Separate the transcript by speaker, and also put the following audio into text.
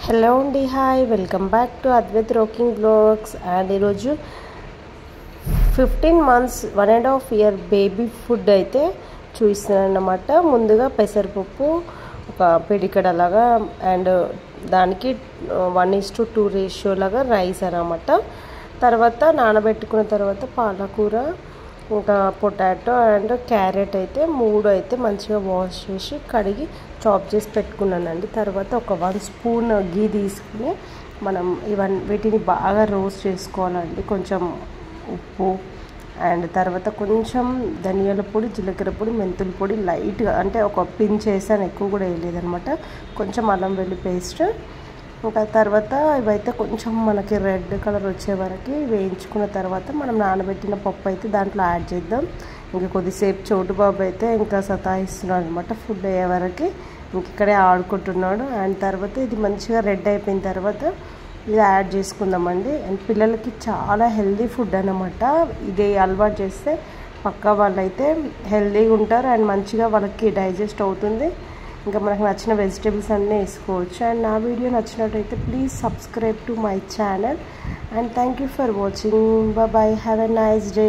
Speaker 1: Hello అండి, hi, welcome back to Advait rocking blogs. And ఈరోజు 15 months 1.5 year baby food అయితే చూపిస్తున్నాను అన్నమాట. ముందుగా పెసరపప్పు ఒక పిడికడ అలాగా అండ్ దానికి 1:2 రేషియో లాగా రైస్ అన్నమాట. తర్వాత నానబెట్టుకున్న తర్వాత పాలకూర, ఇంకా పొటాటో అండ్ క్యారెట్ అయితే 3 అయితే మంచిగా వాష్ చేసి కడిగి చాప్ చేసి పెట్టుకున్నానండి. తర్వాత ఒక 1 స్పూన్ గీ తీసుకుని మనం వీటిని బాగా రోస్ట్ చేసుకోవాలండి. కొంచెం ఉప్పు అండ్ తర్వాత కొంచెం ధనియాల పొడి, జీలకర్ర పొడి, మెంతుల పొడి లైట్గా, అంటే ఒక పించ్ వేసాను, ఎక్కువ కూడా వేయలేదనమాట. కొంచెం అల్లం వెల్లుల్లి పేస్ట్, ఇంకా తర్వాత ఇవైతే కొంచెం మనకి రెడ్ కలర్ వచ్చే వరకు వేయించుకున్న తర్వాత మనం నానబెట్టిన పప్పు అయితే దాంట్లో యాడ్ చేద్దాం. ఇంకా కొద్దిసేపు చోటు బాబు అయితే ఇంకా సతాయిస్తున్నాడు అనమాట ఫుడ్ అయ్యే వరకు, ఇంక ఇక్కడే ఆడుకుంటున్నాడు. అండ్ తర్వాత ఇది మంచిగా రెడ్ అయిపోయిన తర్వాత ఇది యాడ్ చేసుకుందామండి. అండ్ పిల్లలకి చాలా హెల్దీ ఫుడ్ అన్నమాట. ఇది అలవాటు చేస్తే పక్కా వాళ్ళైతే హెల్దీగా ఉంటారు అండ్ మంచిగా వాళ్ళకి డైజెస్ట్ అవుతుంది. ఇంకా మనకు నచ్చిన వెజిటేబుల్స్ అన్నీ వేసుకోవచ్చు. అండ్ నా వీడియో నచ్చినట్టయితే please subscribe to my channel and thank you for watching. Bye, have a nice day.